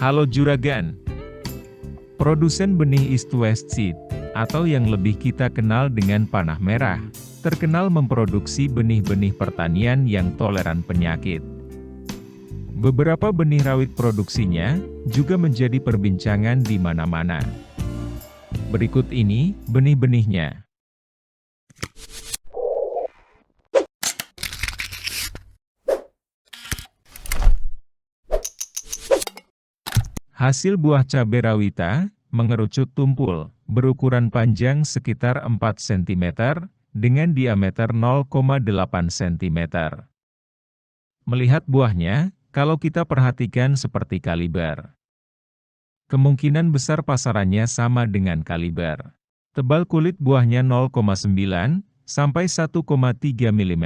Halo Juragan, produsen benih East West Seed, atau yang lebih kita kenal dengan panah merah, terkenal memproduksi benih-benih pertanian yang toleran penyakit. Beberapa benih rawit produksinya juga menjadi perbincangan di mana-mana. Berikut ini benih-benihnya. Hasil buah cabai rawita mengerucut tumpul, berukuran panjang sekitar 4 cm, dengan diameter 0,8 cm. Melihat buahnya, kalau kita perhatikan seperti kaliber. Kemungkinan besar pasarannya sama dengan kaliber. Tebal kulit buahnya 0,9 sampai 1,3 mm.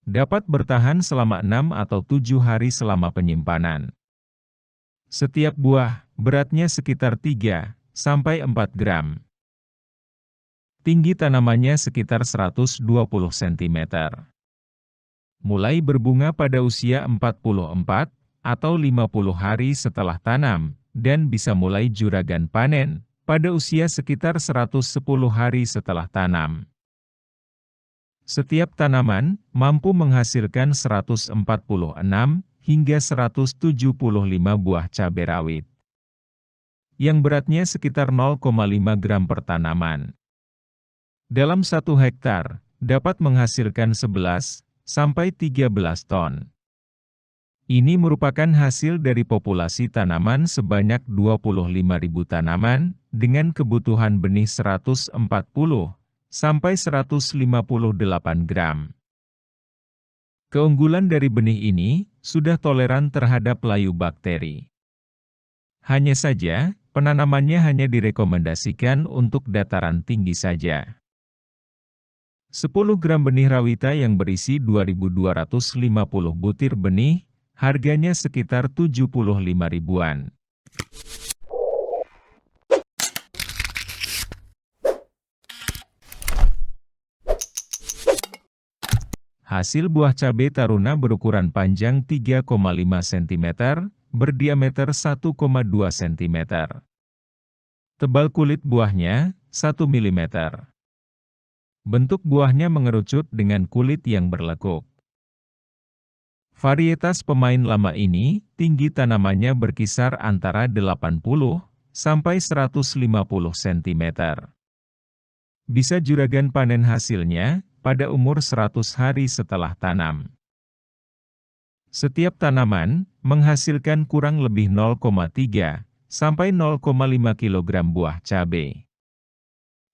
Dapat bertahan selama 6 atau 7 hari selama penyimpanan. Setiap buah, beratnya sekitar 3 sampai 4 gram. Tinggi tanamannya sekitar 120 cm. Mulai berbunga pada usia 44 atau 50 hari setelah tanam, dan bisa mulai juragan panen pada usia sekitar 110 hari setelah tanam. Setiap tanaman mampu menghasilkan 146 hingga 175 buah cabai rawit, yang beratnya sekitar 0,5 gram per tanaman. Dalam 1 hektar, dapat menghasilkan 11 sampai 13 ton. Ini merupakan hasil dari populasi tanaman sebanyak 25.000 tanaman, dengan kebutuhan benih 140 sampai 158 gram. Keunggulan dari benih ini, sudah toleran terhadap layu bakteri. Hanya saja, penanamannya hanya direkomendasikan untuk dataran tinggi saja. 10 gram benih rawita yang berisi 2.250 butir benih, harganya sekitar 75 ribuan. Hasil buah cabai taruna berukuran panjang 3,5 cm, berdiameter 1,2 cm. Tebal kulit buahnya 1 mm. Bentuk buahnya mengerucut dengan kulit yang berlekuk. Varietas pemain lama ini, tinggi tanamannya berkisar antara 80 sampai 150 cm. Bisa juragan panen hasilnya pada umur 100 hari setelah tanam. Setiap tanaman menghasilkan kurang lebih 0,3 sampai 0,5 kg buah cabai.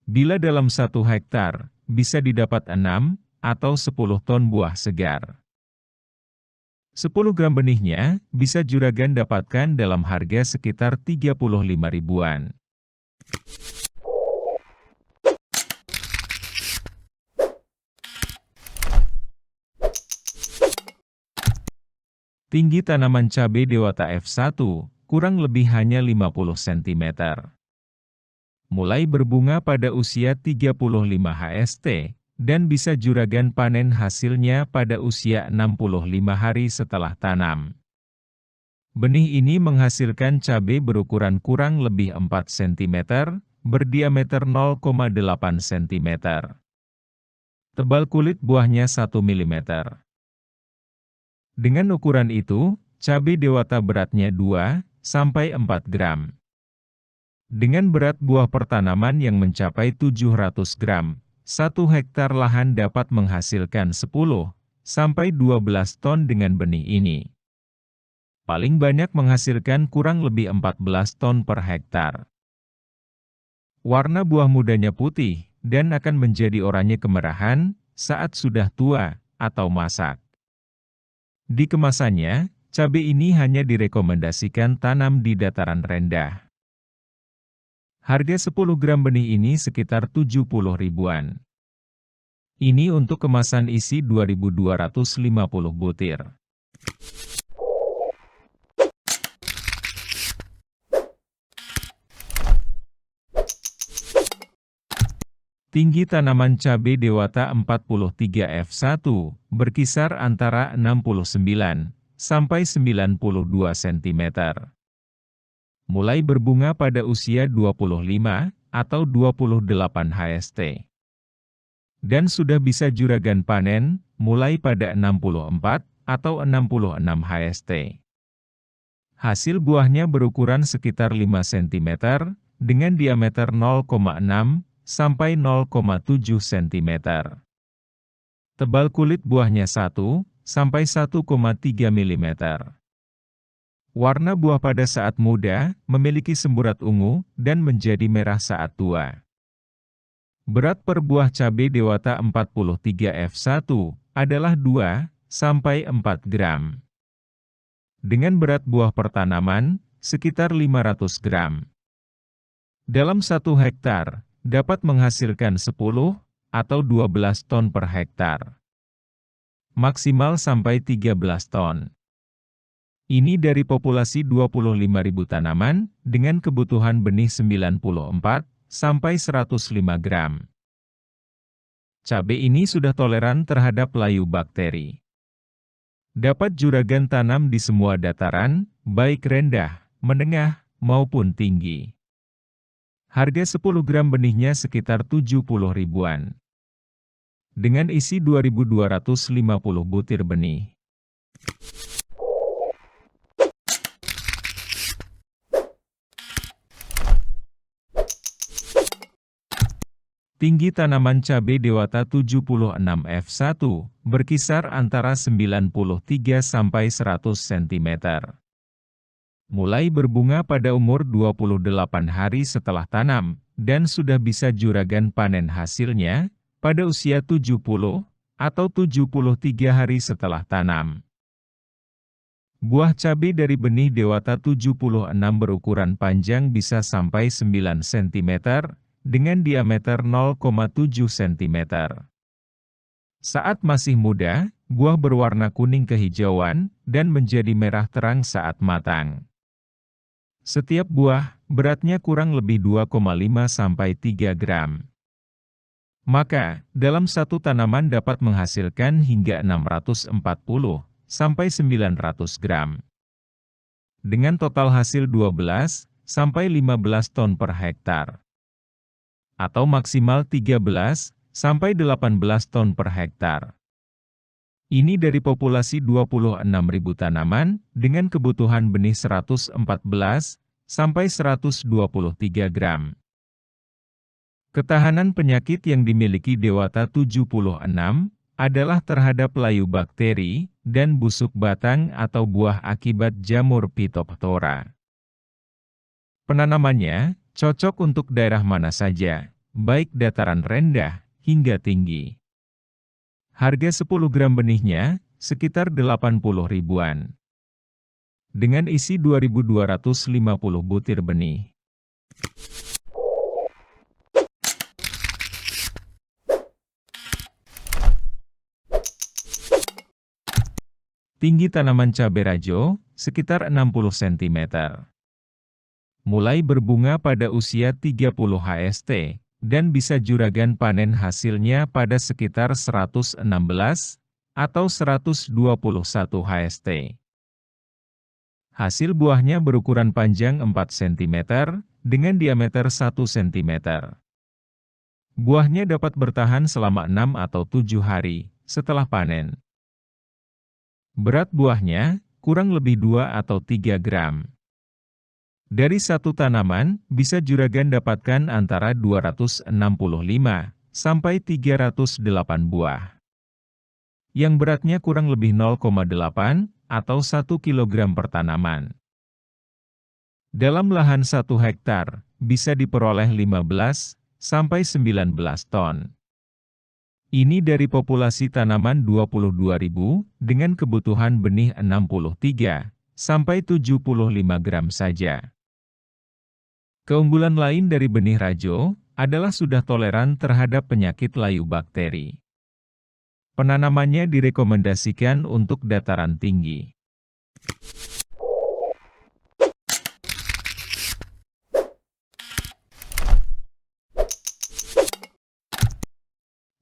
Bila dalam 1 hektar, bisa didapat 6 atau 10 ton buah segar. 10 gram benihnya bisa juragan dapatkan dalam harga sekitar 35 ribuan. Tinggi tanaman cabai Dewata F1, kurang lebih hanya 50 cm. Mulai berbunga pada usia 35 HST, dan bisa juragan panen hasilnya pada usia 65 hari setelah tanam. Benih ini menghasilkan cabai berukuran kurang lebih 4 cm, berdiameter 0,8 cm. Tebal kulit buahnya 1 mm. Dengan ukuran itu, cabai Dewata beratnya 2 sampai 4 gram. Dengan berat buah pertanaman yang mencapai 700 gram, 1 hektar lahan dapat menghasilkan 10 sampai 12 ton dengan benih ini. Paling banyak menghasilkan kurang lebih 14 ton per hektar. Warna buah mudanya putih, dan akan menjadi oranye kemerahan saat sudah tua atau masak. Di kemasannya, cabai ini hanya direkomendasikan tanam di dataran rendah. Harga 10 gram benih ini sekitar 70 ribuan. Ini untuk kemasan isi 2.250 butir. Tinggi tanaman cabai Dewata 43 F1 berkisar antara 69 sampai 92 cm. mulai berbunga pada usia 25 atau 28 HST. Dan sudah bisa juragan panen, mulai pada 64 atau 66 HST. Hasil buahnya berukuran sekitar 5 cm, dengan diameter 0,6 sampai 0,7 cm. Tebal kulit buahnya 1 sampai 1,3 mm. Warna buah pada saat muda, memiliki semburat ungu, dan menjadi merah saat tua. Berat per buah cabai Dewata 43F1 adalah 2 sampai 4 gram. Dengan berat buah per tanaman, sekitar 500 gram. Dalam 1 hektar, dapat menghasilkan 10 atau 12 ton per hektar. Maksimal sampai 13 ton. Ini dari populasi 25.000 tanaman, dengan kebutuhan benih 94 sampai 105 gram. Cabai ini sudah toleran terhadap layu bakteri. Dapat juragan tanam di semua dataran, baik rendah, menengah, maupun tinggi. Harga 10 gram benihnya sekitar 70 ribuan. Dengan isi 2.250 butir benih. Tinggi tanaman cabai Dewata 76F1 berkisar antara 93 sampai 100 cm. Mulai berbunga pada umur 28 hari setelah tanam, dan sudah bisa juragan panen hasilnya pada usia 70 atau 73 hari setelah tanam. Buah cabai dari benih Dewata 76 berukuran panjang bisa sampai 9 cm, dengan diameter 0,7 cm. Saat masih muda, buah berwarna kuning kehijauan, dan menjadi merah terang saat matang. Setiap buah, beratnya kurang lebih 2,5 sampai 3 gram. Maka, dalam satu tanaman dapat menghasilkan hingga 640 sampai 900 gram. Dengan total hasil 12 sampai 15 ton per hektar. Atau maksimal 13 sampai 18 ton per hektar. Ini dari populasi 26.000 tanaman, dengan kebutuhan benih 114 sampai 123 gram. Ketahanan penyakit yang dimiliki Dewata 76 adalah terhadap layu bakteri dan busuk batang atau buah akibat jamur Phytophthora. Penanamannya cocok untuk daerah mana saja, baik dataran rendah hingga tinggi. Harga 10 gram benihnya sekitar 80 ribuan. Dengan isi 2.250 butir benih. Tinggi tanaman cabai rajo sekitar 60 cm. Mulai berbunga pada usia 30 HST, dan bisa juragan panen hasilnya pada sekitar 116 atau 121 HST. Hasil buahnya berukuran panjang 4 cm, dengan diameter 1 cm. Buahnya dapat bertahan selama 6 atau 7 hari setelah panen. Berat buahnya kurang lebih 2 atau 3 gram. Dari satu tanaman, bisa juragan dapatkan antara 265 sampai 308 buah. Yang beratnya kurang lebih 0,8 atau 1 kg per tanaman. Dalam lahan 1 hektar, bisa diperoleh 15 sampai 19 ton. Ini dari populasi tanaman 22.000 dengan kebutuhan benih 63 sampai 75 gram saja. Keunggulan lain dari benih rajo adalah sudah toleran terhadap penyakit layu bakteri. Penanamannya direkomendasikan untuk dataran tinggi.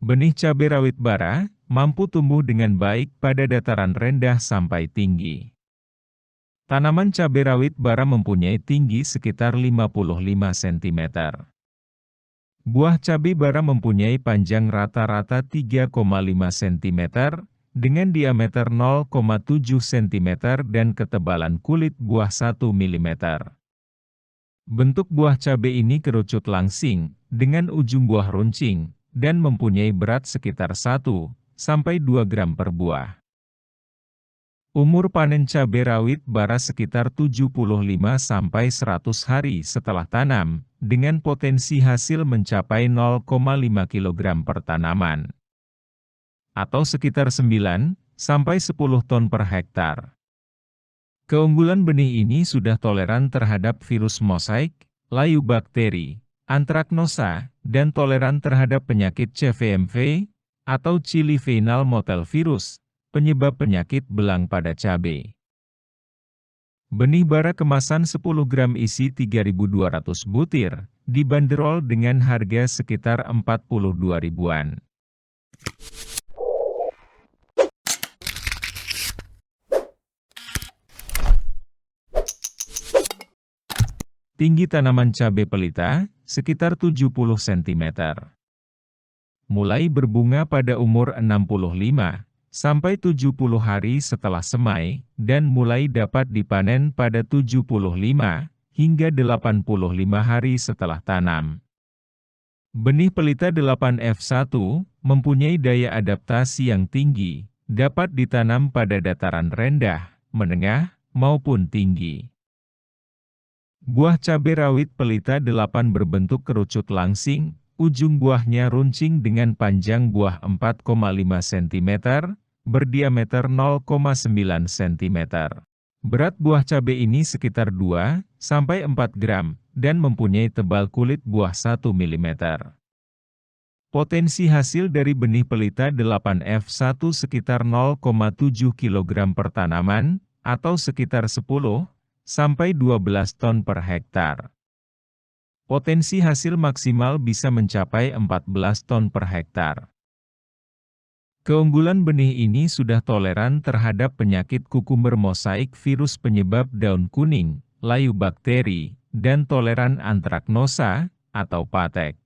Benih cabai rawit bara mampu tumbuh dengan baik pada dataran rendah sampai tinggi. Tanaman cabai rawit bara mempunyai tinggi sekitar 55 cm. Buah cabai bara mempunyai panjang rata-rata 3,5 cm, dengan diameter 0,7 cm dan ketebalan kulit buah 1 mm. Bentuk buah cabai ini kerucut langsing, dengan ujung buah runcing, dan mempunyai berat sekitar 1-2 gram per buah. Umur panen cabai rawit bara sekitar 75-100 hari setelah tanam, dengan potensi hasil mencapai 0,5 kg per tanaman, atau sekitar 9-10 ton per hektar. Keunggulan benih ini sudah toleran terhadap virus mosaik, layu bakteri, antraknosa, dan toleran terhadap penyakit CVMV, atau Chili Venal Mottle Virus, penyebab penyakit belang pada cabai. Benih bara kemasan 10 gram isi 3.200 butir, dibanderol dengan harga sekitar 42 ribuan. Tinggi tanaman cabai pelita, sekitar 70 cm. Mulai berbunga pada umur 65-70 hari setelah semai, dan mulai dapat dipanen pada 75 hingga 85 hari setelah tanam. Benih pelita 8F1 mempunyai daya adaptasi yang tinggi, dapat ditanam pada dataran rendah, menengah, maupun tinggi. Buah cabai rawit pelita 8 berbentuk kerucut langsing, ujung buahnya runcing dengan panjang buah 4,5 cm, berdiameter 0,9 cm. Berat buah cabai ini sekitar 2-4 gram, dan mempunyai tebal kulit buah 1 mm. Potensi hasil dari benih pelita 8F1 sekitar 0,7 kg per tanaman, atau sekitar 10-12 ton per hektar. Potensi hasil maksimal bisa mencapai 14 ton per hektar. Keunggulan benih ini sudah toleran terhadap penyakit kukumber mosaik virus penyebab daun kuning, layu bakteri, dan toleran antraknosa, atau patek.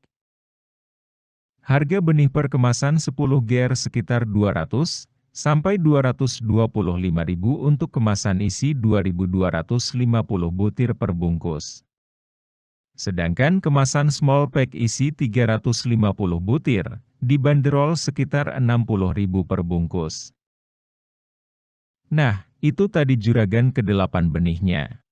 Harga benih per kemasan 10 ger sekitar 200-225.000 untuk kemasan isi 2.250 butir per bungkus. Sedangkan kemasan small pack isi 350 butir, dibanderol sekitar 60.000 per bungkus. Nah, itu tadi juragan ke-8 benihnya.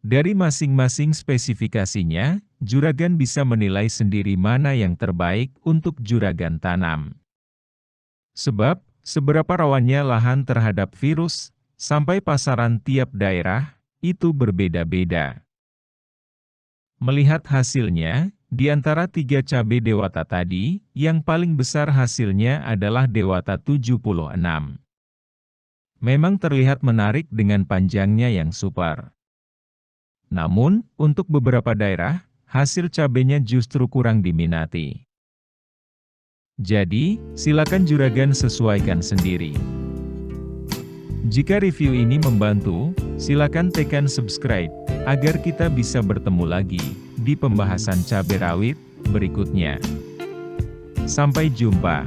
Dari masing-masing spesifikasinya, juragan bisa menilai sendiri mana yang terbaik untuk juragan tanam. Sebab, seberapa rawannya lahan terhadap virus, sampai pasaran tiap daerah, itu berbeda-beda. Melihat hasilnya, di antara 3 cabai dewata tadi, yang paling besar hasilnya adalah dewata 76. Memang terlihat menarik dengan panjangnya yang super. Namun, untuk beberapa daerah, hasil cabainya justru kurang diminati. Jadi, silakan juragan sesuaikan sendiri. Jika review ini membantu, silakan tekan subscribe, agar kita bisa bertemu lagi di pembahasan cabai rawit berikutnya. Sampai jumpa.